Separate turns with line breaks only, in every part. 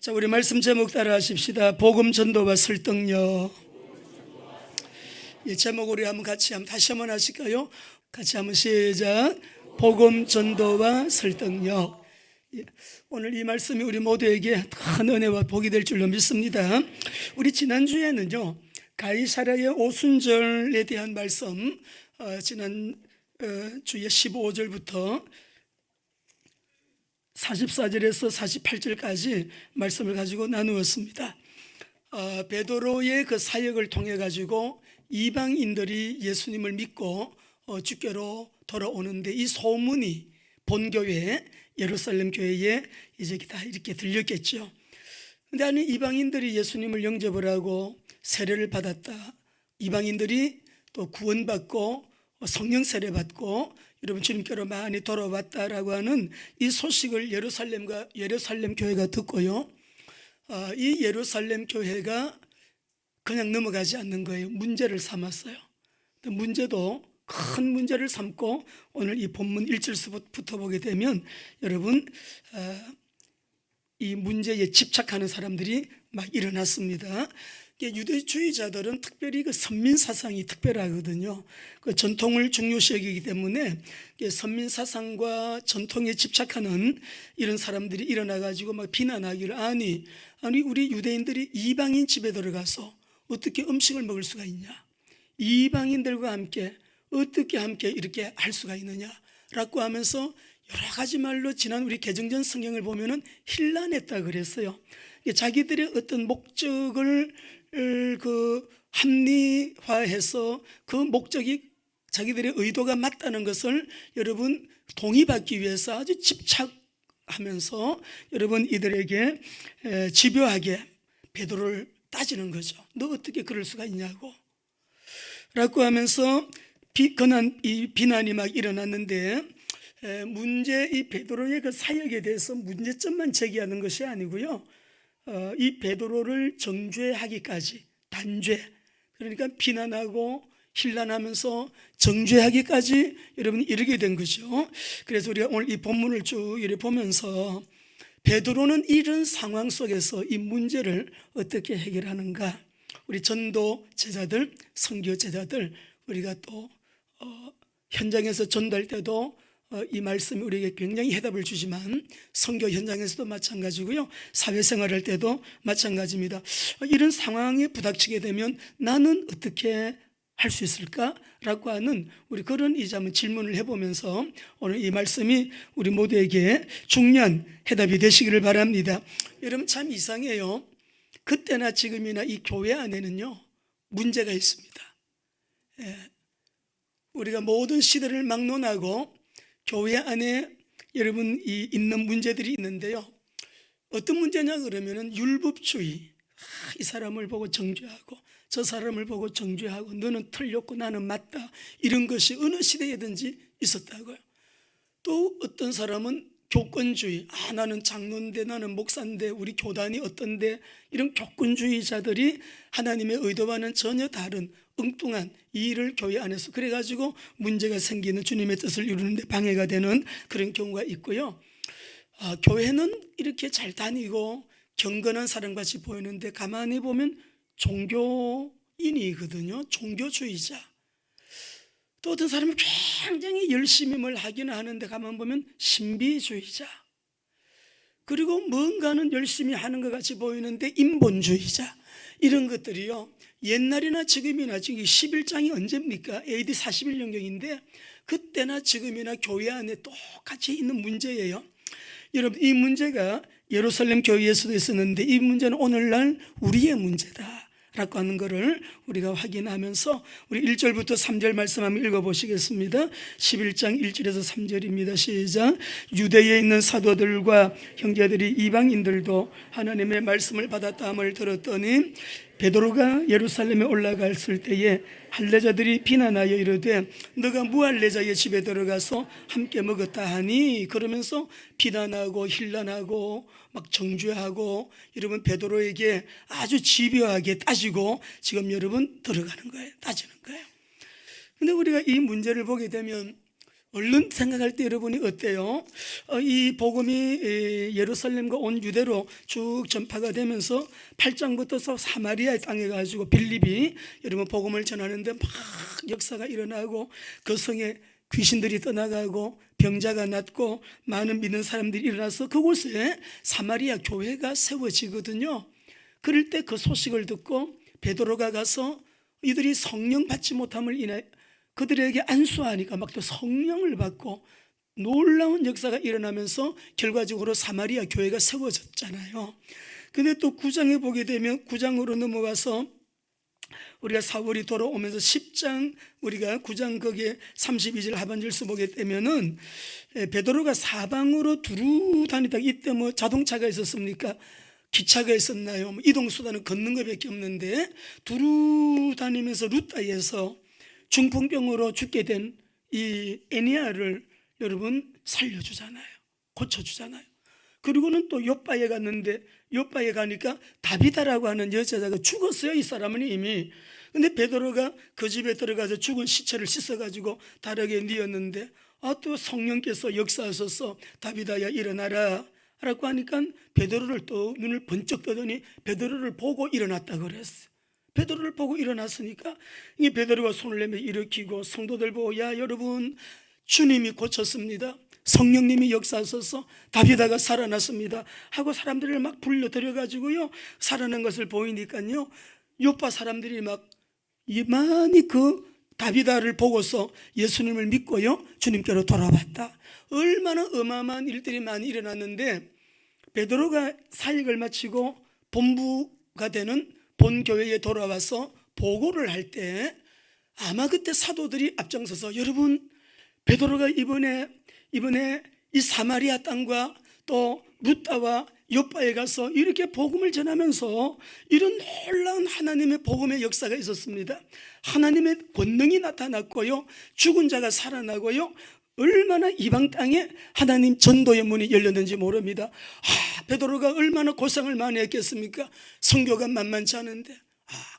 자, 우리 말씀 제목 따라 하십시다. 복음 전도와 설득력. 제목 우리 다시 한번 하실까요? 같이 한번 시작. 복음 전도와 설득력. 오늘 이 말씀이 우리 모두에게 큰 은혜와 복이 될 줄로 믿습니다. 우리 지난주에는요, 가이사랴의 오순절에 대한 말씀, 지난 주의 15절부터 44절에서 48절까지 말씀을 가지고 나누었습니다. 베드로의 그 사역을 통해 가지고 이방인들이 예수님을 믿고 주께로 돌아오는데, 이 소문이 본교회 예루살렘 교회에 이제 다 이렇게 들렸겠죠. 그런데 아니, 이방인들이 예수님을 영접을 하고 세례를 받았다, 이방인들이 또 구원받고 성령 세례 받고 여러분 주님께로 많이 돌아왔다라고 하는 이 소식을 예루살렘 교회가 듣고요, 이 예루살렘 교회가 그냥 넘어가지 않는 거예요. 문제를 삼았어요. 문제도 큰 문제를 삼고 오늘 이 본문 1절부터 보게 되면 여러분, 이 문제에 집착하는 사람들이 막 일어났습니다. 유대주의자들은 특별히 그 선민사상이 특별하거든요. 그 전통을 중요시 여기기 때문에 선민사상과 전통에 집착하는 이런 사람들이 일어나가지고 막 비난하기를, 아니 우리 유대인들이 이방인 집에 들어가서 어떻게 음식을 먹을 수가 있냐, 이방인들과 함께 어떻게 함께 이렇게 할 수가 있느냐라고 하면서 여러 가지 말로 지난 우리 개정전 성경을 보면은 힐난했다 그랬어요. 자기들의 어떤 목적을 합리화해서 그 목적이 자기들의 의도가 맞다는 것을 여러분 동의받기 위해서 아주 집착하면서 여러분 이들에게 집요하게 베드로를 따지는 거죠. 너 어떻게 그럴 수가 있냐고 라고 하면서 비난이 막 일어났는데, 이 베드로의 그 사역에 대해서 문제점만 제기하는 것이 아니고요, 이 베드로를 정죄하기까지, 단죄, 그러니까 비난하고 힐난하면서 정죄하기까지 여러분이 이르게 된 거죠. 그래서 우리가 오늘 이 본문을 쭉 이렇게 보면서 베드로는 이런 상황 속에서 이 문제를 어떻게 해결하는가, 우리 전도 제자들, 선교 제자들, 우리가 또 현장에서 전도할 때도 이 말씀이 우리에게 굉장히 해답을 주지만 선교 현장에서도 마찬가지고요, 사회생활할 때도 마찬가지입니다. 이런 상황에 부닥치게 되면 나는 어떻게 할 수 있을까라고 하는 우리 그런 이제 한번 질문을 해보면서 오늘 이 말씀이 우리 모두에게 중요한 해답이 되시기를 바랍니다. 여러분, 참 이상해요. 그때나 지금이나 이 교회 안에는요, 문제가 있습니다. 우리가 모든 시대를 막론하고 교회 안에 여러분 있는 문제들이 있는데요, 어떤 문제냐 그러면은 율법주의, 이 사람을 보고 정죄하고 저 사람을 보고 정죄하고 너는 틀렸고 나는 맞다, 이런 것이 어느 시대에든지 있었다고요. 또 어떤 사람은 교권주의, 나는 장로인데 나는 목사인데 우리 교단이 어떤데, 이런 교권주의자들이 하나님의 의도와는 전혀 다른 엉뚱한 일을 교회 안에서 그래가지고 문제가 생기는, 주님의 뜻을 이루는데 방해가 되는 그런 경우가 있고요. 교회는 이렇게 잘 다니고 경건한 사람같이 보이는데 가만히 보면 종교인이거든요. 종교주의자. 또 어떤 사람은 굉장히 열심히 뭘 하기는 하는데 가만 보면 신비주의자. 그리고 뭔가는 열심히 하는 것 같이 보이는데 인본주의자. 이런 것들이요, 옛날이나 지금이나, 지금 11장이 언제입니까? AD 41년경인데 그때나 지금이나 교회 안에 똑같이 있는 문제예요. 여러분, 이 문제가 예루살렘 교회에서도 있었는데 이 문제는 오늘날 우리의 문제다 라고 하는 것을 우리가 확인하면서 우리 1절부터 3절 말씀 한번 읽어보시겠습니다. 11장 1절에서 3절입니다. 시작. 유대에 있는 사도들과 형제들이 이방인들도 하나님의 말씀을 받았다함을 들었더니 베드로가 예루살렘에 올라갔을 때에 할례자들이 비난하여 이르되 너가 무할례자의 집에 들어가서 함께 먹었다 하니, 그러면서 비난하고 힐난하고 막 정죄하고 여러분 베드로에게 아주 집요하게 따지고 지금 여러분 들어가는 거예요. 따지는 거예요. 근데 우리가 이 문제를 보게 되면 얼른 생각할 때 여러분이 어때요? 이 복음이 예루살렘과 온 유대로 쭉 전파가 되면서 8장부터 사마리아 땅에 가지고 빌립이 여러분 복음을 전하는데 막 역사가 일어나고 그 성에 귀신들이 떠나가고 병자가 낫고 많은 믿는 사람들이 일어나서 그곳에 사마리아 교회가 세워지거든요. 그럴 때 그 소식을 듣고 베드로가 가서 이들이 성령 받지 못함을 인해 그들에게 안수하니까 막 또 성령을 받고 놀라운 역사가 일어나면서 결과적으로 사마리아 교회가 세워졌잖아요. 근데 또 9장에 보게 되면 9장으로 넘어가서 우리가 사울이 돌아오면서 10장 우리가 9장 거기에 32절 하반절서 보게 되면은 베드로가 사방으로 두루 다니다. 이때 뭐 자동차가 있었습니까? 기차가 있었나요? 이동수단은 걷는 것밖에 없는데 두루 다니면서 루따에서 중풍병으로 죽게 된 이 에니아를 여러분 살려주잖아요. 고쳐주잖아요. 그리고는 또 요빠에 갔는데 요빠에 가니까 다비다라고 하는 여자가 죽었어요. 이 사람은 이미. 근데 베드로가 그 집에 들어가서 죽은 시체를 씻어가지고 다르게 뉘었는데 또 성령께서 역사하셔서 다비다야 일어나라 라고 하니까 베드로를 또 눈을 번쩍 뜨더니 베드로를 보고 일어났다 그랬어요. 베드로를 보고 일어났으니까 이 베드로가 손을 내밀어 일으키고 성도들 보고 야 여러분 주님이 고쳤습니다. 성령님이 역사하셔서 다비다가 살아났습니다 하고 사람들을 막 불러들여가지고요 살아난 것을 보이니까요 요파 사람들이 막 많이 그 다비다를 보고서 예수님을 믿고요 주님께로 돌아왔다. 얼마나 어마어마한 일들이 많이 일어났는데 베드로가 사역을 마치고 본부가 되는 본교회에 돌아와서 보고를 할 때 아마 그때 사도들이 앞장서서 여러분 베드로가 이번에 이 사마리아 땅과 또 루따와 요빠에 가서 이렇게 복음을 전하면서 이런 놀라운 하나님의 복음의 역사가 있었습니다. 하나님의 권능이 나타났고요 죽은 자가 살아나고요 얼마나 이방 땅에 하나님 전도의 문이 열렸는지 모릅니다. 베드로가 얼마나 고생을 많이 했겠습니까? 선교가 만만치 않은데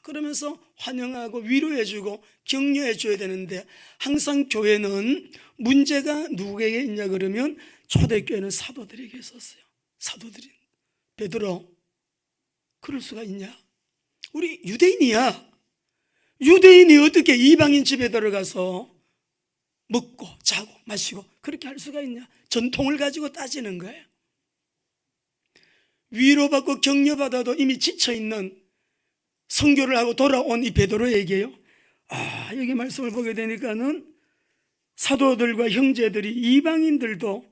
그러면서 환영하고 위로해주고 격려해줘야 되는데 항상 교회는 문제가 누구에게 있냐 그러면 초대교회는 사도들에게 있었어요. 사도들이 베드로 그럴 수가 있냐? 우리 유대인이야. 유대인이 어떻게 이방인 집에 들어가서 먹고 자고 마시고 그렇게 할 수가 있냐? 전통을 가지고 따지는 거예요. 위로받고 격려받아도 이미 지쳐있는 선교를 하고 돌아온 이 베드로에게요 여기 말씀을 보게 되니까는 사도들과 형제들이 이방인들도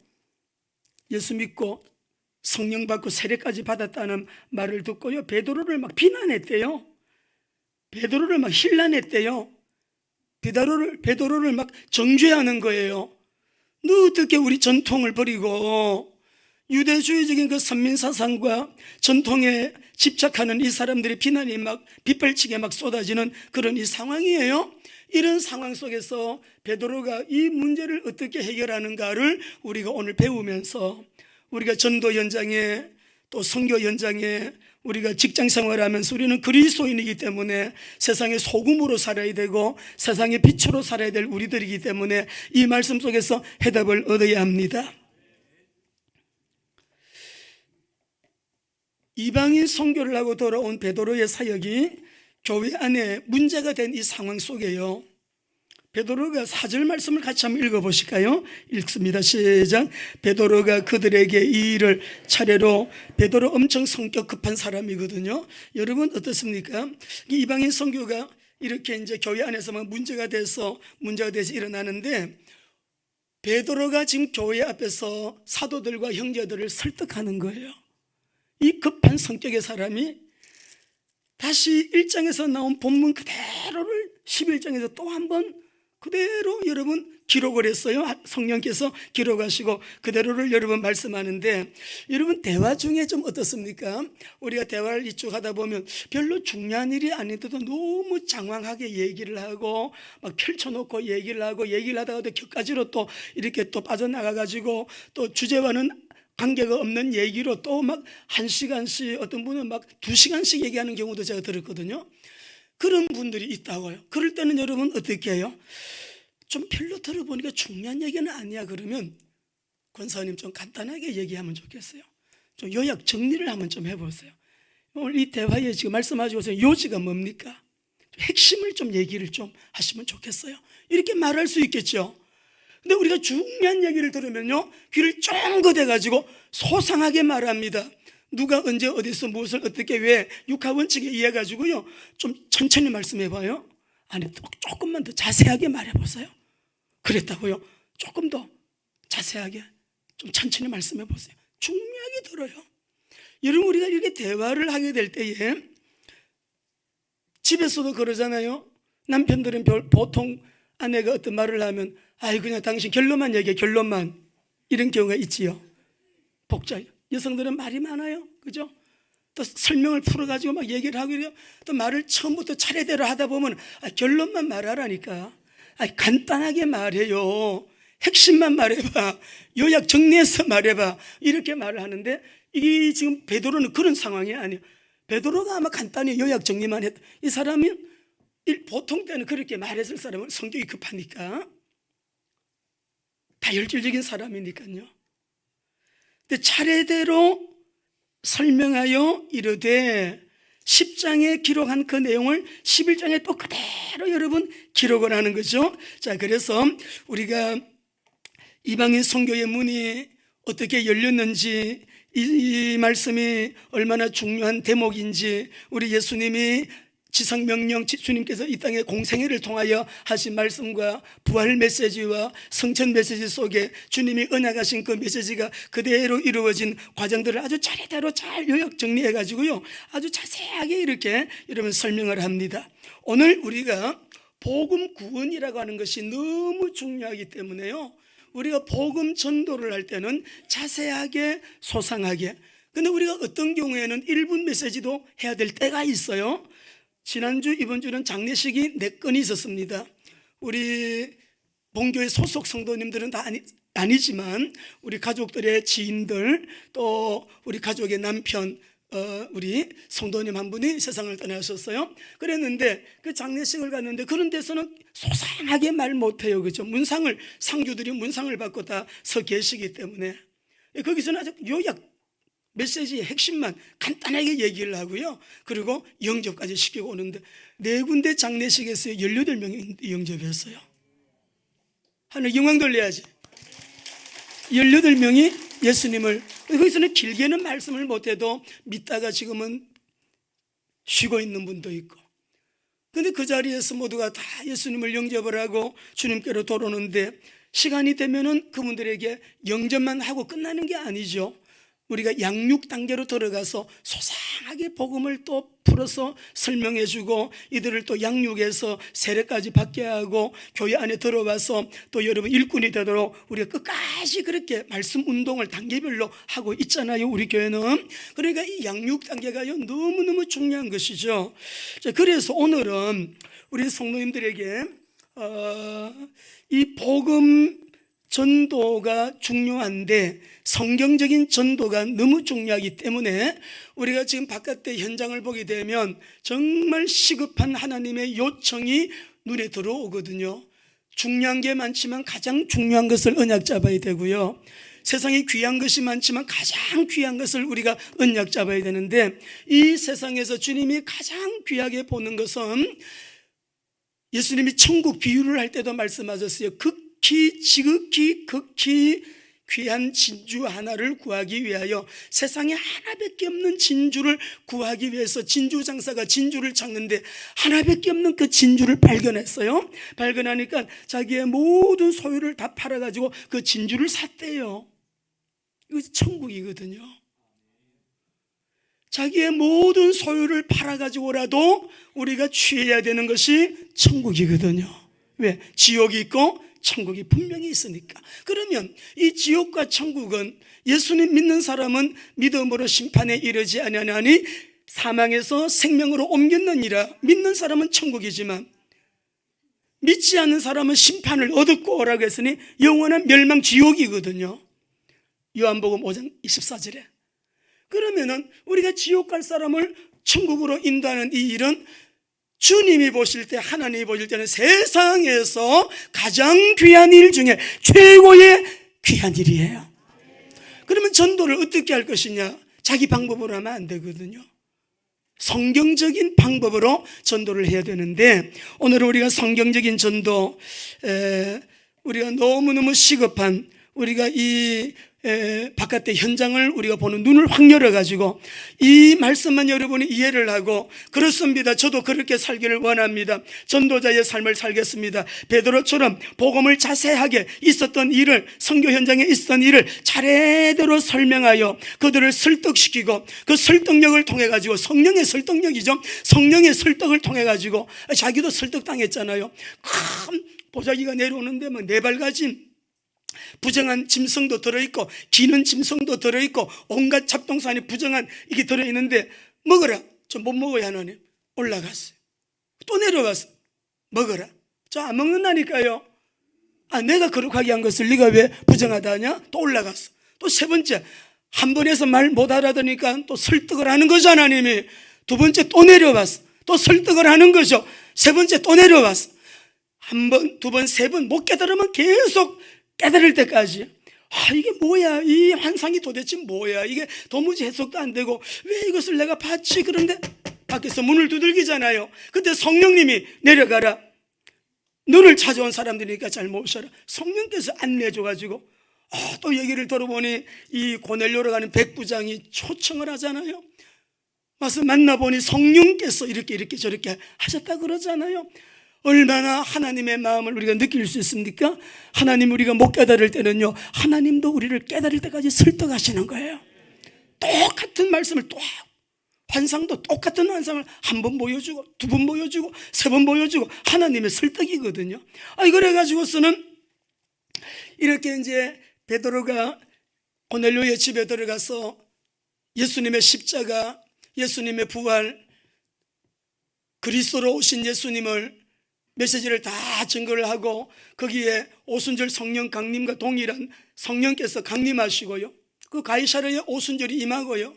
예수 믿고 성령 받고 세례까지 받았다는 말을 듣고요 베드로를 막 비난했대요. 베드로를 막 힐난했대요. 베드로를 막 정죄하는 거예요. 너 어떻게 우리 전통을 버리고 유대주의적인 그 선민사상과 전통에 집착하는 이 사람들의 비난이 막 빗발치게 막 쏟아지는 그런 이 상황이에요. 이런 상황 속에서 베드로가 이 문제를 어떻게 해결하는가를 우리가 오늘 배우면서 우리가 전도 현장에 또 선교 현장에 우리가 직장 생활하면서 우리는 그리스도인이기 때문에 세상의 소금으로 살아야 되고 세상의 빛으로 살아야 될 우리들이기 때문에 이 말씀 속에서 해답을 얻어야 합니다. 이방인 선교를 하고 돌아온 베드로의 사역이 교회 안에 문제가 된 이 상황 속에요 베드로가 4절 말씀을 같이 한번 읽어보실까요? 읽습니다. 시작. 베드로가 그들에게 이 일을 차례로 베드로 엄청 성격 급한 사람이거든요. 여러분 어떻습니까? 이방인 선교가 이렇게 이제 교회 안에서만 문제가 돼서 일어나는데 베드로가 지금 교회 앞에서 사도들과 형제들을 설득하는 거예요. 이 급한 성격의 사람이 다시 1장에서 나온 본문 그대로를 11장에서 또 한 번 그대로 여러분 기록을 했어요. 성령께서 기록하시고 그대로를 여러분 말씀하는데 여러분 대화 중에 좀 어떻습니까? 우리가 대화를 이쪽 하다 보면 별로 중요한 일이 아닌데도 너무 장황하게 얘기를 하고 막 펼쳐놓고 얘기를 하다가도 격가지로 또 이렇게 또 빠져나가가지고 또 주제와는 관계가 없는 얘기로 또 막 1시간씩 어떤 분은 막 2시간씩 얘기하는 경우도 제가 들었거든요. 그런 분들이 있다고요. 그럴 때는 여러분 어떻게 해요? 좀 별로 들어보니까 중요한 얘기는 아니야 그러면 권사님 좀 간단하게 얘기하면 좋겠어요. 좀 요약 정리를 한번 좀 해보세요. 오늘 이 대화에 지금 말씀하시고 있어요. 요지가 뭡니까? 핵심을 좀 얘기를 좀 하시면 좋겠어요. 이렇게 말할 수 있겠죠. 근데 우리가 중요한 얘기를 들으면요 귀를 쫑긋해가지고 소상하게 말합니다. 누가 언제 어디서 무엇을 어떻게 왜 육하원칙에 의해 가지고요 좀 천천히 말씀해봐요. 아니 조금만 더 자세하게 말해보세요. 그랬다고요? 조금 더 자세하게 좀 천천히 말씀해보세요. 중요하게 들어요. 여러분 우리가 이렇게 대화를 하게 될 때에 집에서도 그러잖아요. 남편들은 보통 아내가 어떤 말을 하면 아이 그냥 당신 결론만 얘기해 결론만 이런 경우가 있지요. 복잡해요. 여성들은 말이 많아요. 그죠? 또 설명을 풀어가지고 막 얘기를 하고 이래요. 또 말을 처음부터 차례대로 하다 보면 결론만 말하라니까. 간단하게 말해요. 핵심만 말해봐. 요약 정리해서 말해봐. 이렇게 말을 하는데 이게 지금 베드로는 그런 상황이 아니에요. 베드로가 아마 간단히 요약 정리만 했다. 이 사람이 보통 때는 그렇게 말했을 사람은 성격이 급하니까 다혈질적인 사람이니까요. 근데 차례대로 설명하여 이르되 10장에 기록한 그 내용을 11장에 또 그대로 여러분 기록을 하는 거죠. 자, 그래서 우리가 이방인 선교의 문이 어떻게 열렸는지 이 말씀이 얼마나 중요한 대목인지 우리 예수님이 지상명령 주님께서 이 땅에 공생애를 통하여 하신 말씀과 부활 메시지와 성천 메시지 속에 주님이 언약하신 그 메시지가 그대로 이루어진 과정들을 아주 차례대로 잘 요약 정리해 가지고요 아주 자세하게 이렇게 여러분 설명을 합니다. 오늘 우리가 복음 구원이라고 하는 것이 너무 중요하기 때문에요 우리가 복음 전도를 할 때는 자세하게 소상하게 근데 우리가 어떤 경우에는 1분 메시지도 해야 될 때가 있어요. 지난주 이번 주는 장례식이 4건이 있었습니다. 우리 본교회 소속 성도님들은 다 아니지만 우리 가족들의 지인들 또 우리 가족의 남편 우리 성도님 한 분이 세상을 떠나셨어요. 그랬는데 그 장례식을 갔는데 그런 데서는 소상하게 말 못해요. 그죠? 상주들이 문상을 받고 다 서 계시기 때문에 거기서는 아주 요약 메시지의 핵심만 간단하게 얘기를 하고요 그리고 영접까지 시키고 오는데 4군데 장례식에서 18명이 영접했어요. 하늘 영광 돌려야지. 18명이 예수님을 거기서는 길게는 말씀을 못해도 믿다가 지금은 쉬고 있는 분도 있고 그런데 그 자리에서 모두가 다 예수님을 영접을 하고 주님께로 돌아오는데 시간이 되면은 그분들에게 영접만 하고 끝나는 게 아니죠. 우리가 양육 단계로 들어가서 소상하게 복음을 또 풀어서 설명해 주고 이들을 또 양육해서 세례까지 받게 하고 교회 안에 들어와서 또 여러분 일꾼이 되도록 우리가 끝까지 그렇게 말씀 운동을 단계별로 하고 있잖아요. 우리 교회는. 그러니까 이 양육 단계가요 너무너무 중요한 것이죠. 자, 그래서 오늘은 우리 성도님들에게 이 복음 전도가 중요한데 성경적인 전도가 너무 중요하기 때문에 우리가 지금 바깥의 현장을 보게 되면 정말 시급한 하나님의 요청이 눈에 들어오거든요. 중요한 게 많지만 가장 중요한 것을 언약 잡아야 되고요 세상에 귀한 것이 많지만 가장 귀한 것을 우리가 언약 잡아야 되는데 이 세상에서 주님이 가장 귀하게 보는 것은 예수님이 천국 비유를 할 때도 말씀하셨어요. 지극히 극히 귀한 진주 하나를 구하기 위하여 세상에 하나밖에 없는 진주를 구하기 위해서 진주 장사가 진주를 찾는데 하나밖에 없는 그 진주를 발견했어요. 발견하니까 자기의 모든 소유를 다 팔아가지고 그 진주를 샀대요. 이거 천국이거든요. 자기의 모든 소유를 팔아가지고라도 우리가 취해야 되는 것이 천국이거든요. 왜? 지옥이 있고 천국이 분명히 있으니까. 그러면 이 지옥과 천국은 예수님 믿는 사람은 믿음으로 심판에 이르지 아니하니 사망에서 생명으로 옮겼느니라. 믿는 사람은 천국이지만 믿지 않는 사람은 심판을 얻었고 오라고 했으니 영원한 멸망 지옥이거든요. 요한복음 5장 24절에. 그러면은 우리가 지옥 갈 사람을 천국으로 인도하는 이 일은 주님이 보실 때, 하나님이 보실 때는 세상에서 가장 귀한 일 중에 최고의 귀한 일이에요. 그러면 전도를 어떻게 할 것이냐? 자기 방법으로 하면 안 되거든요. 성경적인 방법으로 전도를 해야 되는데, 오늘 우리가 성경적인 전도, 우리가 너무너무 시급한, 우리가 이 바깥의 현장을 우리가 보는 눈을 확 열어가지고 이 말씀만 여러분이 이해를 하고, 그렇습니다, 저도 그렇게 살기를 원합니다, 전도자의 삶을 살겠습니다, 베드로처럼 복음을 자세하게 있었던 일을, 선교 현장에 있었던 일을 차례대로 설명하여 그들을 설득시키고, 그 설득력을 통해 가지고, 성령의 설득력이죠, 성령의 설득을 통해 가지고, 자기도 설득당했잖아요. 큰 보자기가 내려오는데 뭐 네발가진 부정한 짐승도 들어있고 기는 짐승도 들어있고 온갖 잡동사니 부정한 이게 들어있는데, 먹어라. 저 못 먹어요. 하나님. 올라갔어요. 또 내려갔어. 먹어라. 저 안 먹는다니까요. 내가 거룩하게 한 것을 네가 왜 부정하다 하냐? 또 올라갔어. 또 세 번째, 한 번에서 말 못 알아들으니까 또 설득을 하는 거죠, 하나님이. 두 번째 또 내려왔어. 또 설득을 하는 거죠. 세 번째 또 내려왔어. 한 번, 두 번, 세 번 못 깨달으면 계속 깨달을 때까지, 이게 뭐야, 이 환상이 도대체 뭐야, 이게 도무지 해석도 안 되고 왜 이것을 내가 봤지? 그런데 밖에서 문을 두들기잖아요. 그때 성령님이 내려가라, 너를 찾아온 사람들이니까 잘 모셔라. 성령께서 안내해줘가지고, 또 얘기를 들어보니 이 고넬료로 가는 백부장이 초청을 하잖아요. 와서 만나보니 성령께서 이렇게 저렇게 하셨다 그러잖아요. 얼마나 하나님의 마음을 우리가 느낄 수 있습니까? 하나님, 우리가 못 깨달을 때는요, 하나님도 우리를 깨달을 때까지 설득하시는 거예요. 똑같은 말씀을 또, 환상도 똑같은 환상을 한 번 보여주고 두 번 보여주고 세 번 보여주고, 하나님의 설득이거든요. 그래가지고서는 이렇게 이제 베드로가 고넬료의 집에 들어가서 예수님의 십자가, 예수님의 부활, 그리스도로 오신 예수님을 메시지를 다 증거를 하고, 거기에 오순절 성령 강림과 동일한 성령께서 강림하시고요, 그 가이사랴의 오순절이 임하고요,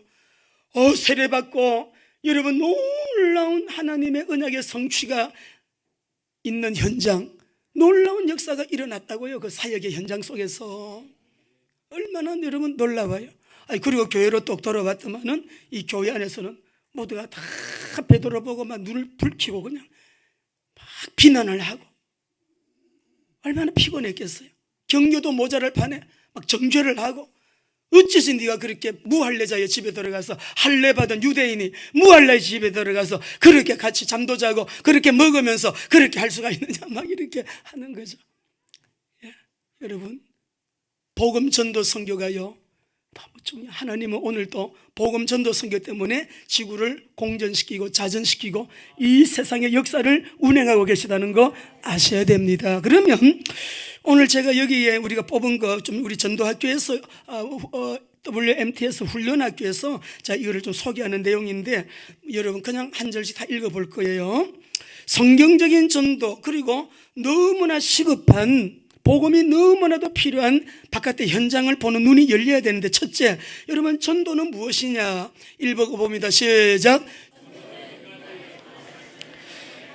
세례받고, 여러분 놀라운 하나님의 언약의 성취가 있는 현장, 놀라운 역사가 일어났다고요. 그 사역의 현장 속에서 얼마나 여러분 놀라워요. 그리고 교회로 똑 돌아왔더만은 이 교회 안에서는 모두가 다 베드로 보고 막 눈을 붉히고 그냥 막 비난을 하고, 얼마나 피곤했겠어요. 격려도 모자랄 판에 막 정죄를 하고, 어째서 네가 그렇게 무할례자의 집에 들어가서, 할례 받은 유대인이 무할례 집에 들어가서 그렇게 같이 잠도 자고 그렇게 먹으면서 그렇게 할 수가 있느냐, 막 이렇게 하는 거죠. 여러분, 복음 전도 선교가요 너무 중요해요. 하나님은 오늘도 복음 전도 선교 때문에 지구를 공전시키고 자전시키고 이 세상의 역사를 운행하고 계시다는 거 아셔야 됩니다. 그러면 오늘 제가 여기에 우리가 뽑은 거 좀, 우리 전도학교에서 WMTS 훈련학교에서 자, 이거를 좀 소개하는 내용인데, 여러분 그냥 한 절씩 다 읽어볼 거예요. 성경적인 전도, 그리고 너무나 시급한, 복음이 너무나도 필요한 바깥의 현장을 보는 눈이 열려야 되는데, 첫째, 여러분 전도는 무엇이냐? 읽어봅니다. 시작.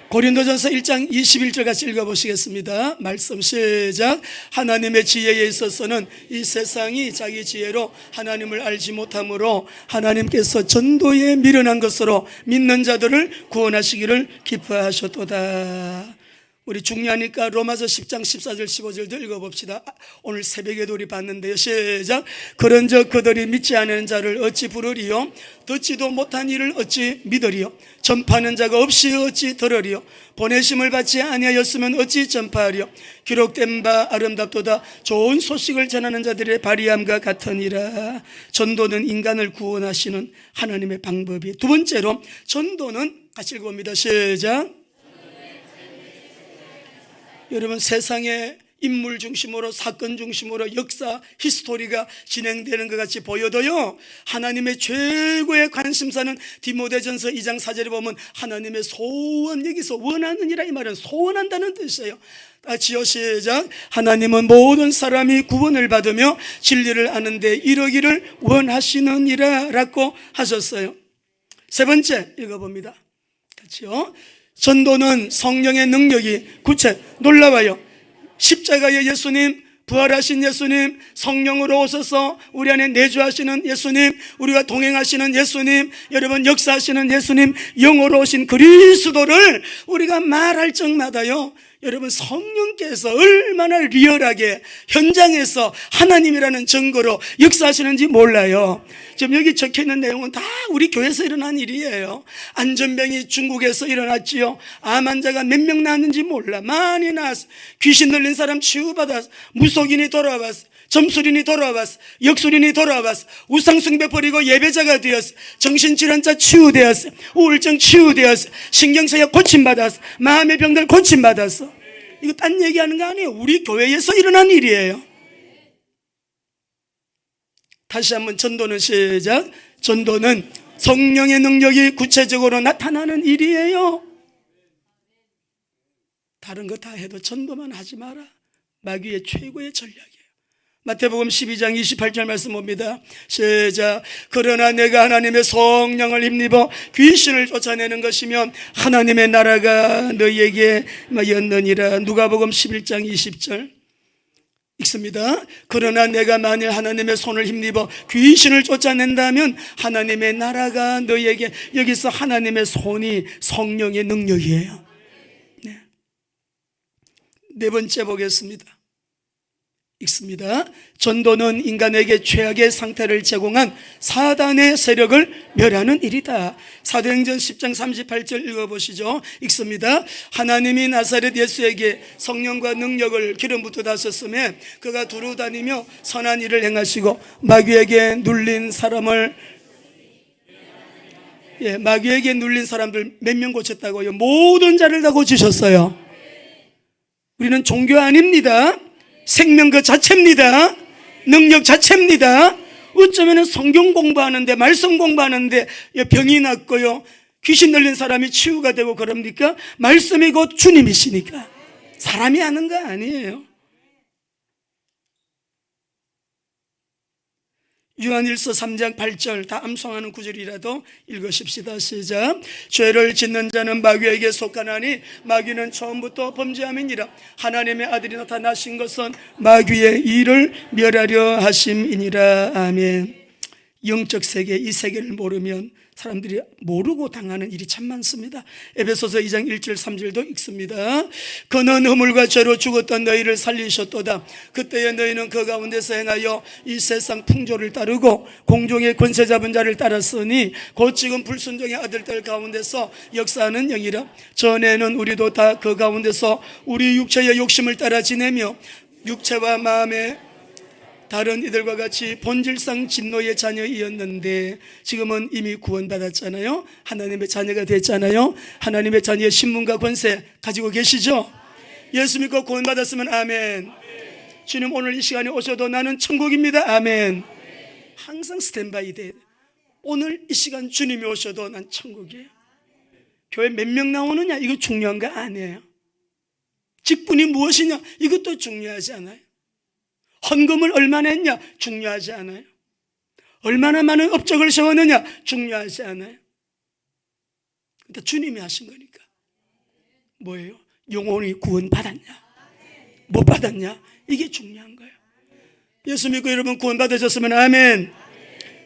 고린도전서 1장 21절 같이 읽어보시겠습니다. 말씀 시작. 하나님의 지혜에 있어서는 이 세상이 자기 지혜로 하나님을 알지 못하므로 하나님께서 전도에 미련한 것으로 믿는 자들을 구원하시기를 기뻐하셨도다. 우리 중요하니까 로마서 10장 14절 15절도 읽어봅시다. 오늘 새벽에도 우리 봤는데요. 시작. 그런즉 그들이 믿지 않는 자를 어찌 부르리요? 듣지도 못한 이를 어찌 믿으리요? 전파하는 자가 없이 어찌 들으리요? 보내심을 받지 아니하였으면 어찌 전파하리요? 기록된 바 아름답도다. 좋은 소식을 전하는 자들의 발의함과 같으니라. 전도는 인간을 구원하시는 하나님의 방법이에요. 두 번째로, 전도는 같이 읽어봅니다. 시작. 여러분, 세상의 인물 중심으로, 사건 중심으로 역사, 히스토리가 진행되는 것 같이 보여도요, 하나님의 최고의 관심사는 디모데전서 2장 4절에 보면 하나님의 소원, 여기서 원하느니라, 이 말은 소원한다는 뜻이에요. 같이요. 시작. 하나님은 모든 사람이 구원을 받으며 진리를 아는데 이르기를 원하시느니라 라고 하셨어요. 세 번째 읽어봅니다. 같이요. 전도는 성령의 능력이 구체 놀라워요. 십자가의 예수님, 부활하신 예수님, 성령으로 오셔서 우리 안에 내주하시는 예수님, 우리가 동행하시는 예수님, 여러분 역사하시는 예수님, 영으로 오신 그리스도를 우리가 말할 적마다요, 여러분 성령께서 얼마나 리얼하게 현장에서 하나님이라는 증거로 역사하시는지 몰라요. 지금 여기 적혀있는 내용은 다 우리 교회에서 일어난 일이에요. 안전병이 중국에서 일어났지요. 암 환자가 몇 명 나왔는지 몰라. 많이 나왔어. 귀신 들린 사람 치유받았어. 무속인이 돌아왔어. 점술인이 돌아왔어. 역술인이 돌아왔어. 우상숭배 버리고 예배자가 되었어. 정신질환자 치유되었어. 우울증 치유되었어. 신경쇠약 고침받았어. 마음의 병들 고침받았어. 이거 딴 얘기하는 거 아니에요. 우리 교회에서 일어난 일이에요. 다시 한번 전도는 시작. 전도는 성령의 능력이 구체적으로 나타나는 일이에요. 다른 거 다 해도 전도만 하지 마라. 마귀의 최고의 전략이에요. 마태복음 12장 28절 말씀 봅니다. 시작. 그러나 내가 하나님의 성령을 힘입어 귀신을 쫓아내는 것이면 하나님의 나라가 너희에게 였느니라. 누가복음 11장 20절 읽습니다. 그러나 내가 만일 하나님의 손을 힘입어 귀신을 쫓아낸다면 하나님의 나라가 너희에게. 여기서 하나님의 손이 성령의 능력이에요. 네 번째 보겠습니다. 읽습니다. 전도는 인간에게 최악의 상태를 제공한 사단의 세력을 멸하는 일이다. 사도행전 10장 38절 읽어보시죠. 읽습니다. 하나님이 나사렛 예수에게 성령과 능력을 기름 붓으셨음에 그가 두루 다니며 선한 일을 행하시고 마귀에게 눌린 사람을 마귀에게 눌린 사람들 몇 명 고쳤다고요? 모든 자를 다 고치셨어요. 우리는 종교 아닙니다. 생명 그 자체입니다. 능력 자체입니다. 어쩌면 성경 공부하는데, 말씀 공부하는데 병이 낫고요, 귀신 들린 사람이 치유가 되고 그럽니까? 말씀이 곧 주님이시니까. 사람이 하는 거 아니에요. 요한일서 3장 8절 다 암송하는 구절이라도 읽으십시다. 시작. 죄를 짓는 자는 마귀에게 속하나니 마귀는 처음부터 범죄함이니라. 하나님의 아들이 나타나신 것은 마귀의 일을 멸하려 하심이니라. 아멘. 영적 세계, 이 세계를 모르면 사람들이 모르고 당하는 일이 참 많습니다. 에베소서 2장 1절 3절도 읽습니다. 그는 허물과 죄로 죽었던 너희를 살리셨도다. 그때에 너희는 그 가운데서 행하여 이 세상 풍조를 따르고 공중의 권세 잡은 자를 따랐으니 곧 지금 불순종의 아들들 가운데서 역사하는 영이라. 전에는 우리도 다 그 가운데서 우리 육체의 욕심을 따라 지내며 육체와 마음에 다른 이들과 같이 본질상 진노의 자녀이었는데 지금은 이미 구원받았잖아요. 하나님의 자녀가 됐잖아요. 하나님의 자녀의 신분과 권세 가지고 계시죠? 예수 믿고 구원받았으면 아멘. 주님 오늘 이 시간에 오셔도 나는 천국입니다. 아멘. 항상 스탠바이 돼. 오늘 이 시간 주님이 오셔도 난 천국이에요. 교회 몇 명 나오느냐 이거 중요한 거 아니에요. 직분이 무엇이냐 이것도 중요하지 않아요. 헌금을 얼마나 했냐 중요하지 않아요. 얼마나 많은 업적을 세웠느냐 중요하지 않아요. 그러니까 주님이 하신 거니까. 뭐예요? 영혼이 구원받았냐 못 받았냐 이게 중요한 거예요. 예수 믿고 여러분 구원받으셨으면 아멘.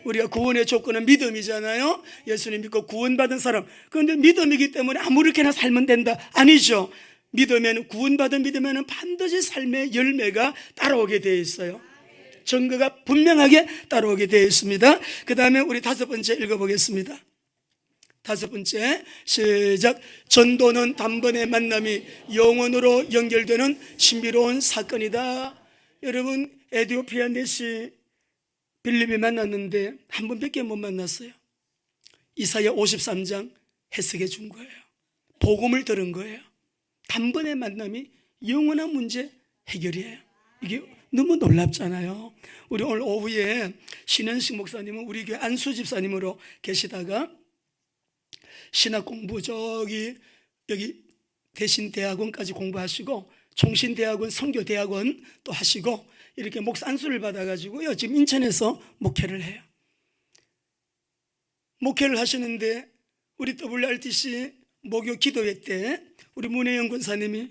우리가 구원의 조건은 믿음이잖아요. 예수님 믿고 구원받은 사람. 그런데 믿음이기 때문에 아무렇게나 살면 된다 아니죠. 믿으면, 구원받은 믿으면 반드시 삶의 열매가 따라오게 되어 있어요. 증거가 분명하게 따라오게 되어 있습니다. 그 다음에 우리 다섯 번째 읽어보겠습니다. 다섯 번째 시작. 전도는 단번의 만남이 영원으로 연결되는 신비로운 사건이다. 여러분 에티오피아 내시 빌립이 만났는데 한 번밖에 못 만났어요. 이사야 53장 해석해 준 거예요. 복음을 들은 거예요. 단번의 만남이 영원한 문제 해결이에요. 이게 너무 놀랍잖아요. 우리 오늘 오후에 신현식 목사님은 우리 교회 안수 집사님으로 계시다가 신학 공부 여기 대신대학원까지 공부하시고 총신대학원 선교대학원 또 하시고 이렇게 목사 안수를 받아가지고요 지금 인천에서 목회를 해요. 목회를 하시는데 우리 WRTC 목요 기도회 때 우리 문혜영 권사님이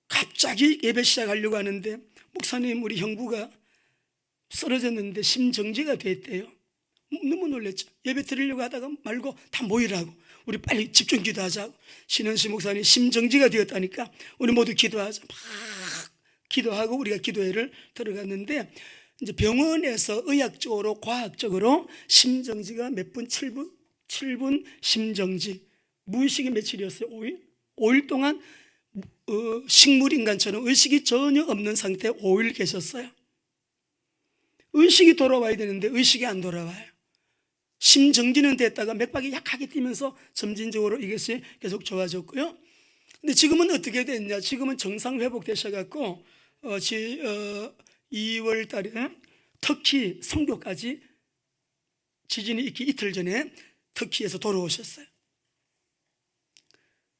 갑자기 예배 시작하려고 하는데 목사님 우리 형부가 쓰러졌는데 심정지가 됐대요. 너무 놀랐죠. 예배 드리려고 하다가 말고 다 모이라고, 우리 빨리 집중 기도하자고. 신현수 목사님 심정지가 되었다니까 우리 모두 기도하자. 막 기도하고 우리가 기도회를 들어갔는데, 이제 병원에서 의학적으로 과학적으로 심정지가 몇 분? 7분 심정지. 무의식이 며칠이었어요? 5일 동안 식물인간처럼 의식이 전혀 없는 상태에 5일 계셨어요. 의식이 돌아와야 되는데 의식이 안 돌아와요. 심정지는 됐다가 맥박이 약하게 뛰면서 점진적으로 이것이 계속 좋아졌고요. 근데 지금은 어떻게 됐냐? 지금은 정상 회복되셔갖고 2월 달에 터키 선교까지, 지진이 있기 이틀 전에 터키에서 돌아오셨어요.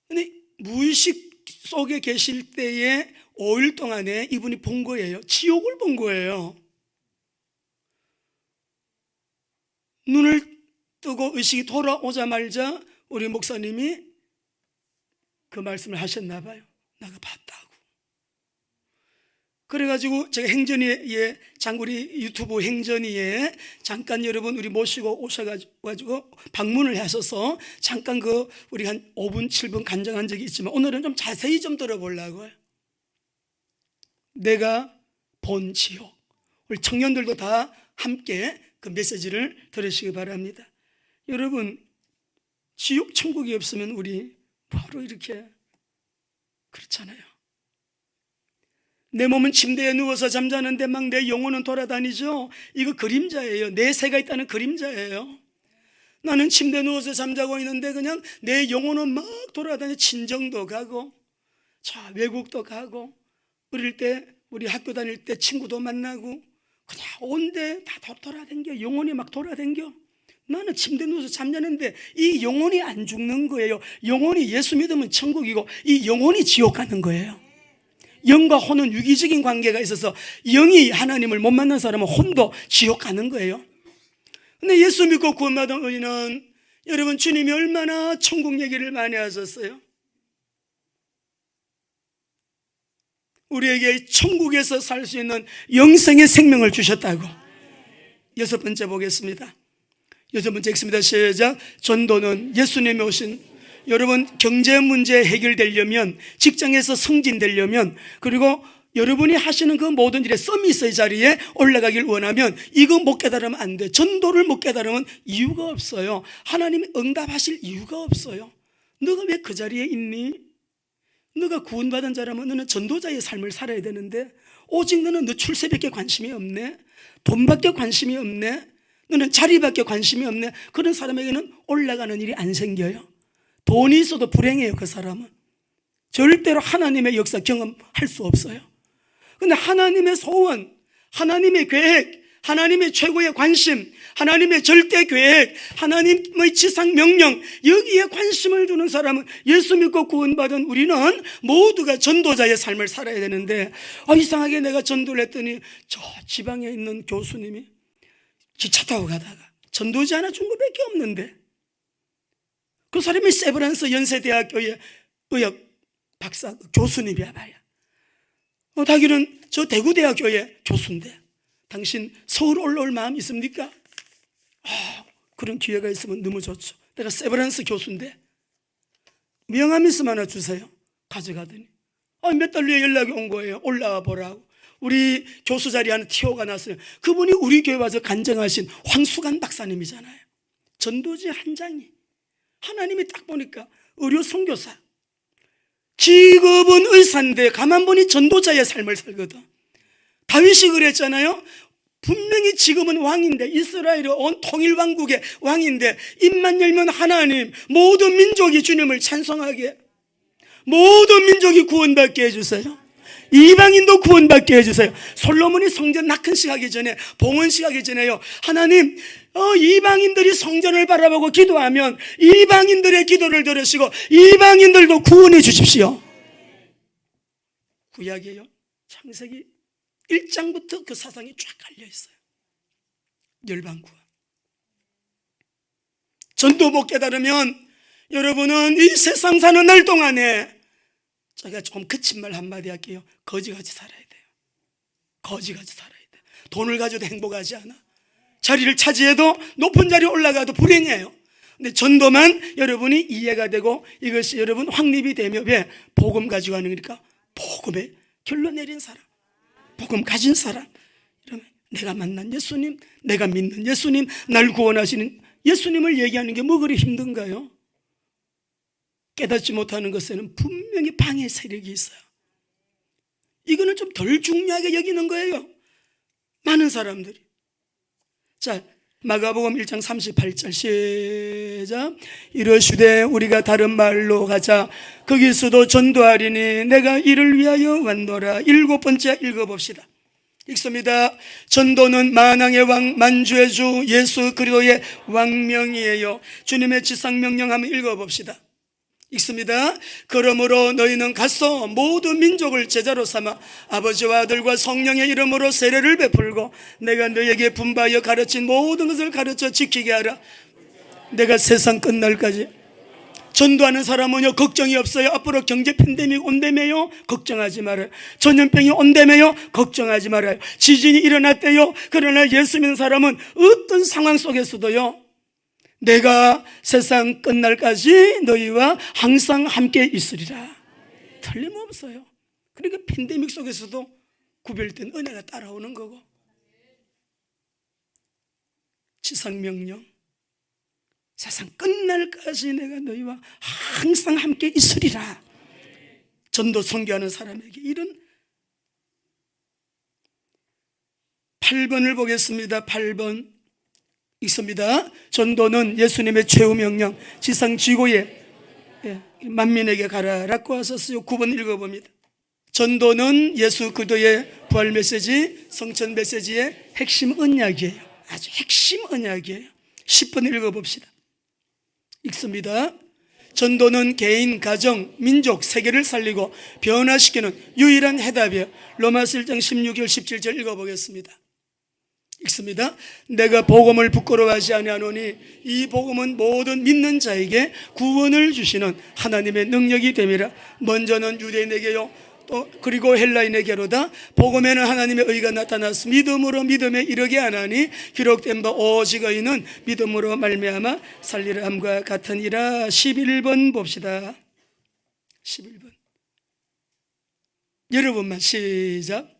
근데 무의식 속에 계실 때에 5일 동안에 이분이 본 거예요. 지옥을 본 거예요. 눈을 뜨고 의식이 돌아오자마자 우리 목사님이 그 말씀을 하셨나 봐요. 내가 봤다고. 그래가지고 제가 행전이에, 장구리 유튜브 행전이에 잠깐 여러분 우리 모시고 오셔가지고 방문을 하셔서 잠깐 우리 한 5분 7분 간증한 적이 있지만, 오늘은 좀 자세히 좀 들어보려고요. 내가 본 지옥. 우리 청년들도 다 함께 그 메시지를 들으시기 바랍니다. 여러분, 지옥 천국이 없으면 우리 바로 이렇게 그렇잖아요. 내 몸은 침대에 누워서 잠자는데 막 내 영혼은 돌아다니죠. 이거 그림자예요. 내세가 있다는 그림자예요. 나는 침대에 누워서 잠자고 있는데 그냥 내 영혼은 막 돌아다니. 친정도 가고 자 외국도 가고, 어릴 때 우리 학교 다닐 때 친구도 만나고 그냥 온데 다 돌아다녀. 영혼이 막 돌아다녀. 나는 침대에 누워서 잠자는데 이 영혼이 안 죽는 거예요. 영혼이 예수 믿으면 천국이고 이 영혼이 지옥 가는 거예요. 영과 혼은 유기적인 관계가 있어서 영이 하나님을 못 만난 사람은 혼도 지옥 가는 거예요. 근데 예수 믿고 구원받은 우리는, 여러분, 주님이 얼마나 천국 얘기를 많이 하셨어요. 우리에게 천국에서 살 수 있는 영생의 생명을 주셨다고. 6번째 보겠습니다. 6번째 읽습니다. 시작. 전도는 예수님이 오신, 여러분, 경제 문제 해결되려면, 직장에서 승진되려면, 그리고 여러분이 하시는 그 모든 일에 서밋의 자리에 올라가길 원하면 이거 못 깨달으면 안 돼. 전도를 못 깨달으면 이유가 없어요. 하나님이 응답하실 이유가 없어요. 너가 왜 그 자리에 있니? 너가 구원받은 자라면 너는 전도자의 삶을 살아야 되는데, 오직 너는 너 출세밖에 관심이 없네. 돈밖에 관심이 없네. 너는 자리밖에 관심이 없네. 그런 사람에게는 올라가는 일이 안 생겨요. 돈이 있어도 불행해요. 그 사람은 절대로 하나님의 역사 경험할 수 없어요. 그런데 하나님의 소원, 하나님의 계획, 하나님의 최고의 관심, 하나님의 절대 계획, 하나님의 지상 명령, 여기에 관심을 두는 사람은, 예수 믿고 구원받은 우리는 모두가 전도자의 삶을 살아야 되는데, 이상하게 내가 전도를 했더니 저 지방에 있는 교수님이 기차 타고 가다가 전도지 하나 준 것밖에 없는데, 그 사람이 세브란스 연세대학교의 의학 박사 교수님이야 봐요. 자기는 저 대구대학교의 교수인데, 당신 서울 올라올 마음 있습니까? 그런 기회가 있으면 너무 좋죠. 내가 세브란스 교수인데 명함 있으면 하나 주세요. 가져가더니 몇 달 후에 연락이 온 거예요. 올라와 보라고. 우리 교수 자리에 하는 티오가 났어요. 그분이 우리 교회 와서 간증하신 황수관 박사님이잖아요. 전도지 한 장이. 하나님이 딱 보니까 의료 선교사, 직업은 의사인데 가만 보니 전도자의 삶을 살거든. 다윗이 그랬잖아요. 분명히 지금은 왕인데, 이스라엘의 온 통일왕국의 왕인데, 입만 열면 하나님, 모든 민족이 주님을 찬송하게, 모든 민족이 구원받게 해주세요. 이방인도 구원받게 해주세요. 솔로몬이 성전 낙헌식 하기 전에, 봉헌식 하기 전에요, 하나님, 이방인들이 성전을 바라보고 기도하면 이방인들의 기도를 들으시고 이방인들도 구원해 주십시오. 구약이에요. 창세기 1장부터 그 사상이 쫙 깔려 있어요. 열방구원. 전도 못 깨달으면 여러분은 이 세상 사는 날 동안에, 제가 조금 거친 말 한마디 할게요. 거지같이 살아야 돼요. 거지같이 살아야 돼요. 돈을 가져도 행복하지 않아. 자리를 차지해도, 높은 자리에 올라가도 불행해요. 근데 전도만 여러분이 이해가 되고 이것이 여러분 확립이 되며, 왜? 복음 가지고 하는 거니까. 복음에 결론 내린 사람, 복음 가진 사람, 이러면 내가 만난 예수님, 내가 믿는 예수님, 날 구원하시는 예수님을 얘기하는 게 뭐 그리 힘든가요? 깨닫지 못하는 것에는 분명히 방해 세력이 있어요. 이거는 좀 덜 중요하게 여기는 거예요, 많은 사람들이. 자, 마가복음 1장 38절 시작. 이르시되 우리가 다른 마을로 가자. 거기서도 전도하리니 내가 이를 위하여 왔노라. 7번째 읽어봅시다. 읽습니다. 전도는 만왕의 왕, 만주의 주 예수 그리스도의 왕명이에요. 주님의 지상명령 한번 읽어봅시다. 읽습니다. 그러므로 너희는 가서 모든 민족을 제자로 삼아 아버지와 아들과 성령의 이름으로 세례를 베풀고 내가 너희에게 분바하여 가르친 모든 것을 가르쳐 지키게 하라. 내가 세상 끝날까지. 전도하는 사람은요, 걱정이 없어요. 앞으로 경제 팬데믹 온다며요, 걱정하지 말아요. 전염병이 온다며요, 걱정하지 말아요. 지진이 일어났대요. 그러나 예수 믿는 사람은 어떤 상황 속에서도요, 내가 세상 끝날까지 너희와 항상 함께 있으리라. 틀림없어요. 그러니까 팬데믹 속에서도 구별된 은혜가 따라오는 거고. 지상명령, 세상 끝날까지 내가 너희와 항상 함께 있으리라. 전도 선교하는 사람에게 이런. 8번을 보겠습니다. 8번 있습니다. 전도는 예수님의 최후 명령, 지상 지고에 만민에게 가라라고 하셨어요. 9번 읽어봅니다. 전도는 예수 그리스도의 부활 메시지, 성천 메시지의 핵심 언약이에요. 아주 핵심 언약이에요. 10번 읽어봅시다. 읽습니다. 전도는 개인, 가정, 민족, 세계를 살리고 변화시키는 유일한 해답이에요. 로마서 1장 16절 17절 읽어보겠습니다. 읽습니다. 내가 복음을 부끄러워하지 아니하노니 이 복음은 모든 믿는 자에게 구원을 주시는 하나님의 능력이 됨이라. 먼저는 유대인에게요, 또 그리고 헬라인에게로다. 복음에는 하나님의 의가 나타나서 믿음으로 믿음에 이르게 하나니 기록된 바 오직 의인은 믿음으로 말미암아 살리라 함과 같으니라. 11번 봅시다. 11번 여러분만 시작.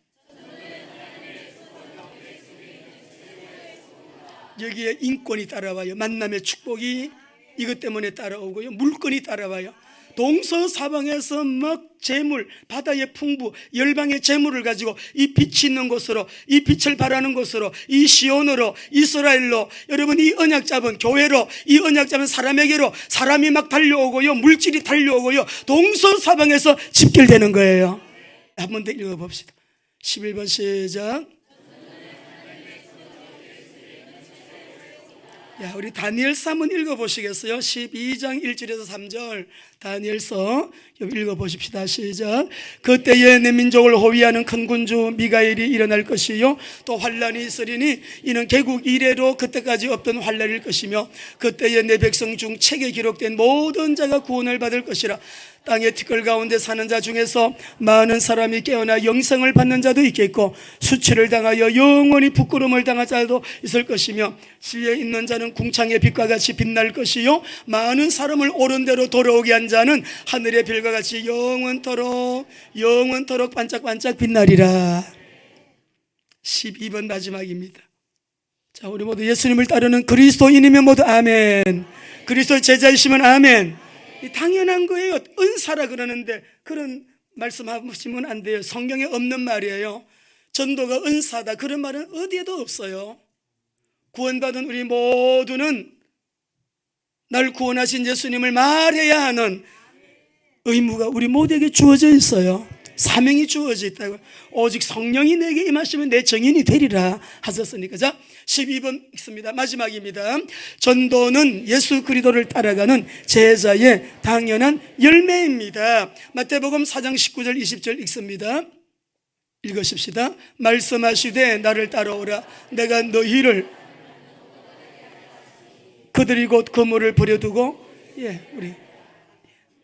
여기에 인권이 따라와요. 만남의 축복이 이것 때문에 따라오고요, 물건이 따라와요. 동서사방에서 막 재물, 바다의 풍부, 열방의 재물을 가지고 이 빛이 있는 곳으로, 이 빛을 발하는 곳으로, 이 시온으로, 이스라엘로, 여러분 이 언약 잡은 교회로, 이 언약 잡은 사람에게로 사람이 막 달려오고요, 물질이 달려오고요, 동서사방에서 집결되는 거예요. 한 번 더 읽어봅시다. 11번 시작. 야, 우리 다니엘서 한번 읽어보시겠어요? 12장 1절에서 3절 다니엘서 읽어보십시다. 시작. 그때에 내 민족을 호위하는 큰 군주 미가엘이 일어날 것이요 또 환란이 있으리니 이는 개국 이래로 그때까지 없던 환란일 것이며 그때에 내 백성 중 책에 기록된 모든 자가 구원을 받을 것이라. 땅의 티끌 가운데 사는 자 중에서 많은 사람이 깨어나 영생을 받는 자도 있겠고 수치를 당하여 영원히 부끄러움을 당할 자도 있을 것이며 지혜 있는 자는 궁창의 빛과 같이 빛날 것이요 많은 사람을 옳은 대로 돌아오게 한 자는 하늘의 별과 같이 영원토록 반짝반짝 빛나리라. 12번 마지막입니다. 자, 우리 모두 예수님을 따르는 그리스도인이면 모두 아멘. 그리스도의 제자이시면 아멘. 당연한 거예요. 은사라 그러는데 그런 말씀하시면 안 돼요. 성경에 없는 말이에요. 전도가 은사다, 그런 말은 어디에도 없어요. 구원받은 우리 모두는 날 구원하신 예수님을 말해야 하는 의무가 우리 모두에게 주어져 있어요. 사명이 주어져 있다고. 오직 성령이 내게 임하시면 내 증인이 되리라 하셨으니까. 자, 12번 있습니다. 마지막입니다. 전도는 예수 그리스도를 따라가는 제자의 당연한 열매입니다. 마태복음 4장 19절 20절 읽습니다. 읽으십시다. 말씀하시되 나를 따라오라. 내가 너희를 그들이 곧 그물을 버려두고 우리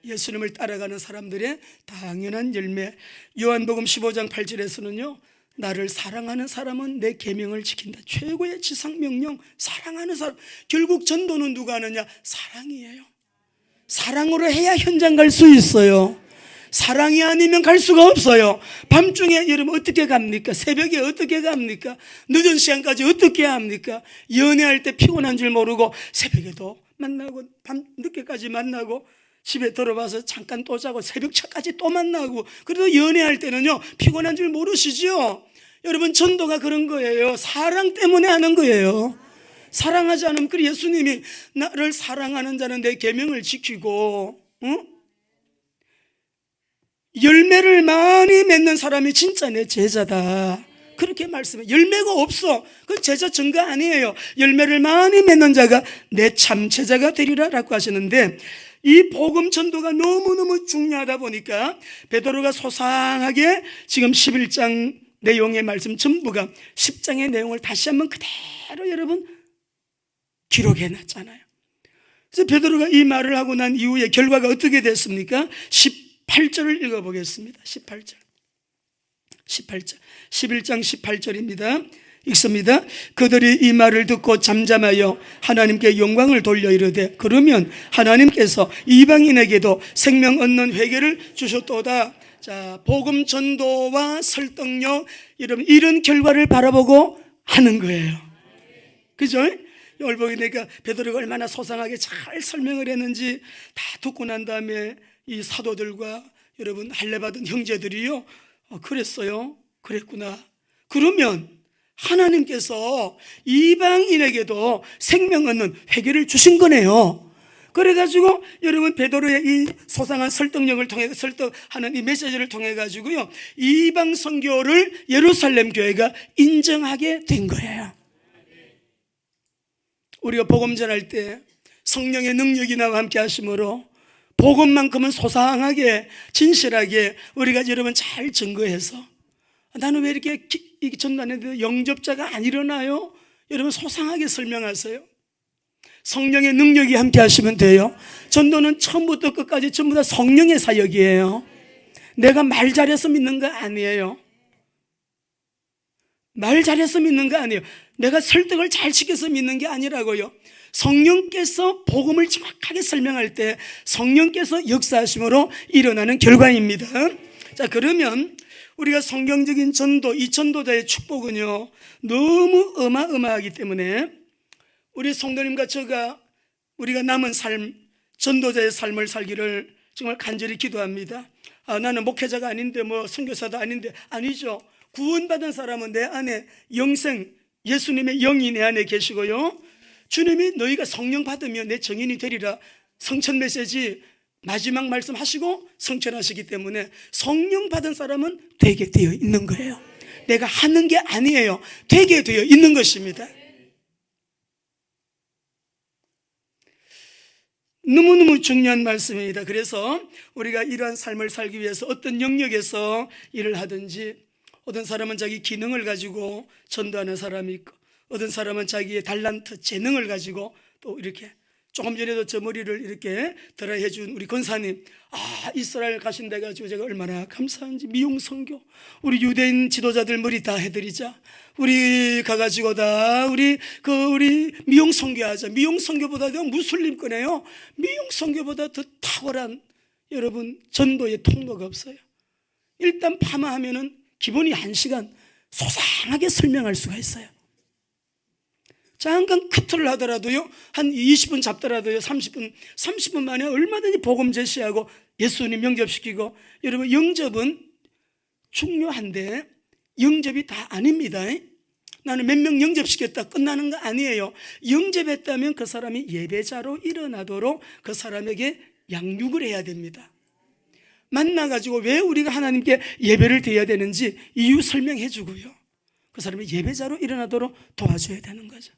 예수님을 따라가는 사람들의 당연한 열매. 요한복음 15장 8절에서는요, 나를 사랑하는 사람은 내 계명을 지킨다. 최고의 지상명령, 사랑하는 사람. 결국 전도는 누가 하느냐? 사랑이에요. 사랑으로 해야 현장 갈 수 있어요. 사랑이 아니면 갈 수가 없어요. 밤중에 여러분 어떻게 갑니까? 새벽에 어떻게 갑니까? 늦은 시간까지 어떻게 합니까? 연애할 때 피곤한 줄 모르고 새벽에도 만나고 밤 늦게까지 만나고 집에 들어와서 잠깐 또 자고 새벽차까지 또 만나고, 그래도 연애할 때는요 피곤한 줄 모르시죠? 여러분, 전도가 그런 거예요. 사랑 때문에 하는 거예요. 사랑하지 않으면, 그래 예수님이 나를 사랑하는 자는 내 계명을 지키고 열매를 많이 맺는 사람이 진짜 내 제자다, 그렇게 말씀해요. 열매가 없어, 그건 제자 증거 아니에요. 열매를 많이 맺는 자가 내 참 제자가 되리라 라고 하시는데, 이 복음 전도가 너무너무 중요하다 보니까 베드로가 소상하게 지금 11장 내용의 말씀 전부가 10장의 내용을 다시 한번 그대로 여러분 기록해 놨잖아요. 그래서 베드로가 이 말을 하고 난 이후에 결과가 어떻게 됐습니까? 18절을 읽어보겠습니다. 18절 11장 18절입니다. 읽습니다. 그들이 이 말을 듣고 잠잠하여 하나님께 영광을 돌려 이르되, 그러면 하나님께서 이방인에게도 생명 얻는 회개를 주셨도다. 자, 복음 전도와 설득력, 여러분 이런 결과를 바라보고 하는 거예요. 그죠? 오늘 보게 되니까 베드로가 얼마나 소상하게 잘 설명을 했는지 다 듣고 난 다음에 이 사도들과 여러분 할례받은 형제들이요, 그랬어요. 그랬구나. 그러면 하나님께서 이방인에게도 생명 얻는 회개를 주신 거네요. 그래가지고 여러분 베드로의 이 소상한 설득력을 통해, 설득하는 이 메시지를 통해 가지고요, 이방 선교를 예루살렘 교회가 인정하게 된 거예요. 우리가 복음 전할 때 성령의 능력이 나와 함께 하심으로 복음만큼은 소상하게 진실하게 우리가 여러분 잘 증거해서, 나는 왜 이렇게 전도하는데 영접자가 안 일어나요? 여러분 소상하게 설명하세요. 성령의 능력이 함께 하시면 돼요. 전도는 처음부터 끝까지 전부 다 성령의 사역이에요. 내가 말 잘해서 믿는 거 아니에요. 말 잘해서 믿는 거 아니에요. 내가 설득을 잘 시켜서 믿는 게 아니라고요. 성령께서 복음을 정확하게 설명할 때 성령께서 역사하심으로 일어나는 결과입니다. 자, 그러면 우리가 성경적인 전도, 이 전도자의 축복은요 너무 어마어마하기 때문에 우리 성도님과 저가 우리가 남은 삶, 전도자의 삶을 살기를 정말 간절히 기도합니다. 나는 목회자가 아닌데 선교사도 아닌데, 아니죠. 구원받은 사람은 내 안에 영생, 예수님의 영이 내 안에 계시고요, 주님이 너희가 성령 받으면 내 증인이 되리라 성천 메시지 마지막 말씀하시고 성천하시기 때문에 성령 받은 사람은 되게 되어 있는 거예요. 내가 하는 게 아니에요. 되게 되어 있는 것입니다. 너무너무 중요한 말씀입니다. 그래서 우리가 이러한 삶을 살기 위해서 어떤 영역에서 일을 하든지, 어떤 사람은 자기 기능을 가지고 전도하는 사람이 있고, 어떤 사람은 자기의 달란트, 재능을 가지고 또 이렇게, 조금 전에도 저 머리를 이렇게 드라이해 준 우리 권사님, 이스라엘 가신다 가지고 제가 얼마나 감사한지. 미용 선교, 우리 유대인 지도자들 머리 다 해드리자. 우리 가가지고 다 우리 미용 선교하자. 미용 선교보다 더 무슬림 거네요. 미용 선교보다 더 탁월한 여러분 전도의 통로가 없어요. 일단 파마하면은 기본이 1시간 소상하게 설명할 수가 있어요. 잠깐 커트를 하더라도요, 한 20분 잡더라도요, 30분 만에 얼마든지 복음 제시하고 예수님 영접시키고. 여러분, 영접은 중요한데 영접이 다 아닙니다. 나는 몇 명 영접시켰다 끝나는 거 아니에요. 영접했다면 그 사람이 예배자로 일어나도록 그 사람에게 양육을 해야 됩니다. 만나가지고 왜 우리가 하나님께 예배를 드려야 되는지 이유 설명해 주고요, 그 사람이 예배자로 일어나도록 도와줘야 되는 거죠.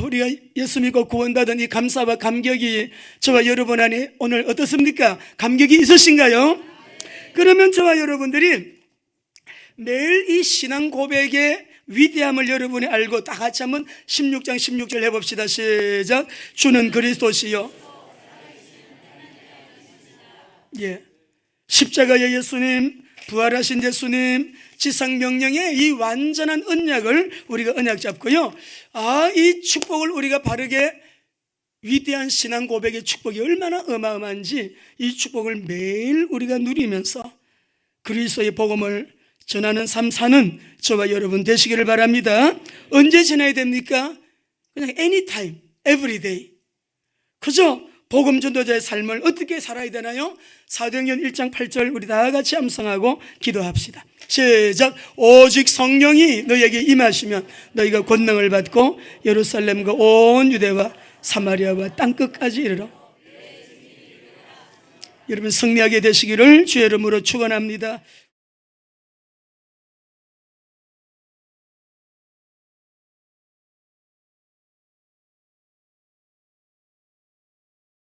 우리가 예수 믿고 구원받은 이 감사와 감격이 저와 여러분 안에 오늘 어떻습니까? 감격이 있으신가요? 그러면 저와 여러분들이 매일 이 신앙 고백의 위대함을 여러분이 알고 다 같이 한번 16장 16절 해봅시다. 시작. 주는 그리스도시요. 예. 십자가의 예수님, 부활하신 예수님, 지상명령의 이 완전한 언약을 우리가 언약 잡고요. 이 축복을 우리가 바르게, 위대한 신앙 고백의 축복이 얼마나 어마어마한지 이 축복을 매일 우리가 누리면서 그리스도의 복음을 전하는 삶 사는 저와 여러분 되시기를 바랍니다. 언제 전해야 됩니까? 그냥 anytime, everyday. 그죠? 복음 전도자의 삶을 어떻게 살아야 되나요? 사도행전 1장 8절 우리 다 같이 암송하고 기도합시다. 시작. 오직 성령이 너에게 임하시면 너희가 권능을 받고 예루살렘과 온 유대와 사마리아와 땅끝까지 이르러. 여러분 승리하게 되시기를 주의 이름으로 축원합니다.